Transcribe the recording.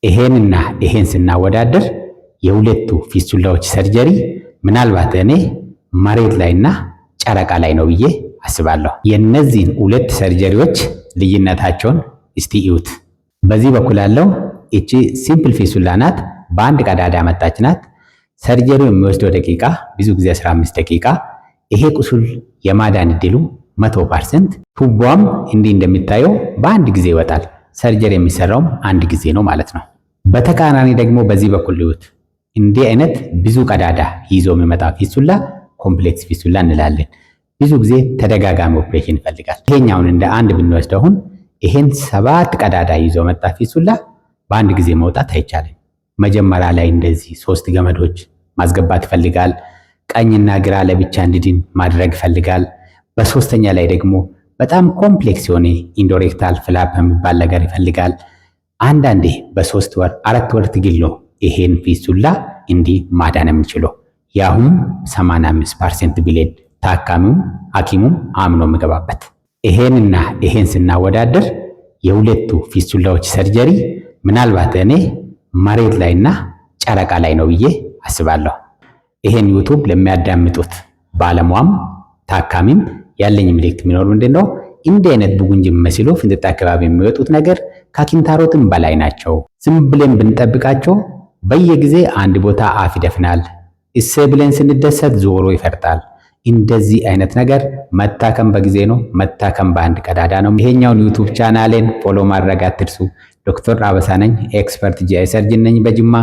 ይሄንና ይሄን ስናወዳደር የሁለቱ ፊስቱላዎች ሰርጀሪ ምናልባት እኔ መሬት ላይና ጨረቃ ላይ ነው ብዬ አስባለሁ። የነዚህን ሁለት ሰርጀሪዎች ልዩነታቸውን እስቲ እዩት። በዚህ በኩል ያለው እቺ ሲምፕል ፊስቱላ ናት፣ በአንድ ቀዳዳ መጣች ናት። ሰርጀሪው የሚወስደው ደቂቃ ብዙ ጊዜ 15 ደቂቃ። ይሄ ቁስል የማዳን እድሉ 100%። ቱቦም እንዲህ እንደሚታየው በአንድ ጊዜ ይወጣል። ሰርጀሪ የሚሰራውም አንድ ጊዜ ነው ማለት ነው። በተቃራኒ ደግሞ በዚህ በኩል ልዩት። እንዲህ አይነት ብዙ ቀዳዳ ይዞ የሚመጣ ፊስቱላ ኮምፕሌክስ ፊስቱላ እንላለን። ብዙ ጊዜ ተደጋጋሚ ኦፕሬሽን ይፈልጋል። ይሄኛውን እንደ አንድ ብንወስደው አሁን ይሄን 7 ቀዳዳ ይዞ መጣ ፊስቱላ በአንድ ጊዜ መውጣት አይቻልም። መጀመሪያ ላይ እንደዚህ 3 ገመዶች ማስገባት ይፈልጋል። ቀኝና ግራ ለብቻ እንዲድን ማድረግ ይፈልጋል። በሶስተኛ ላይ ደግሞ በጣም ኮምፕሌክስ የሆነ ኢንዶሬክታል ፍላፕ የሚባል ነገር ይፈልጋል። አንዳንዴ በ3 ወር 4 ወር ትግል ነው ይሄን ፊስቱላ እንዲህ ማዳን የምንችለው። ያሁን 85% ብሌድ ታካሚውም ሐኪሙም አምኖ የሚገባበት። ይሄንና ይሄን ስናወዳደር የሁለቱ ፊስቱላዎች ሰርጀሪ ምናልባት እኔ መሬት ላይና ጨረቃ ላይ ነው ብዬ አስባለሁ። ይሄን ዩቱብ ለሚያዳምጡት ባለሙያም ታካሚም ያለኝ ምልክት የሚኖር ምንድነው? እንዲህ አይነት ቡጉንጅ የሚመስሉ ፍንጥጣ አካባቢ የሚወጡት ነገር ከኪንታሮትም በላይ ናቸው። ዝም ብለን ብንጠብቃቸው በየጊዜ አንድ ቦታ አፍ ይደፍናል። እሰ ብለን ስንደሰት ዞሮ ይፈርጣል። እንደዚህ አይነት ነገር መታከም በጊዜ ነው። መታከም በአንድ ቀዳዳ ነው። ይሄኛውን ዩቱብ ቻናሌን ፎሎ ማድረግ አትርሱ። ዶክተር አበሳ ነኝ። ኤክስፐርት ጂአይ ሰርጅን ነኝ በጅማ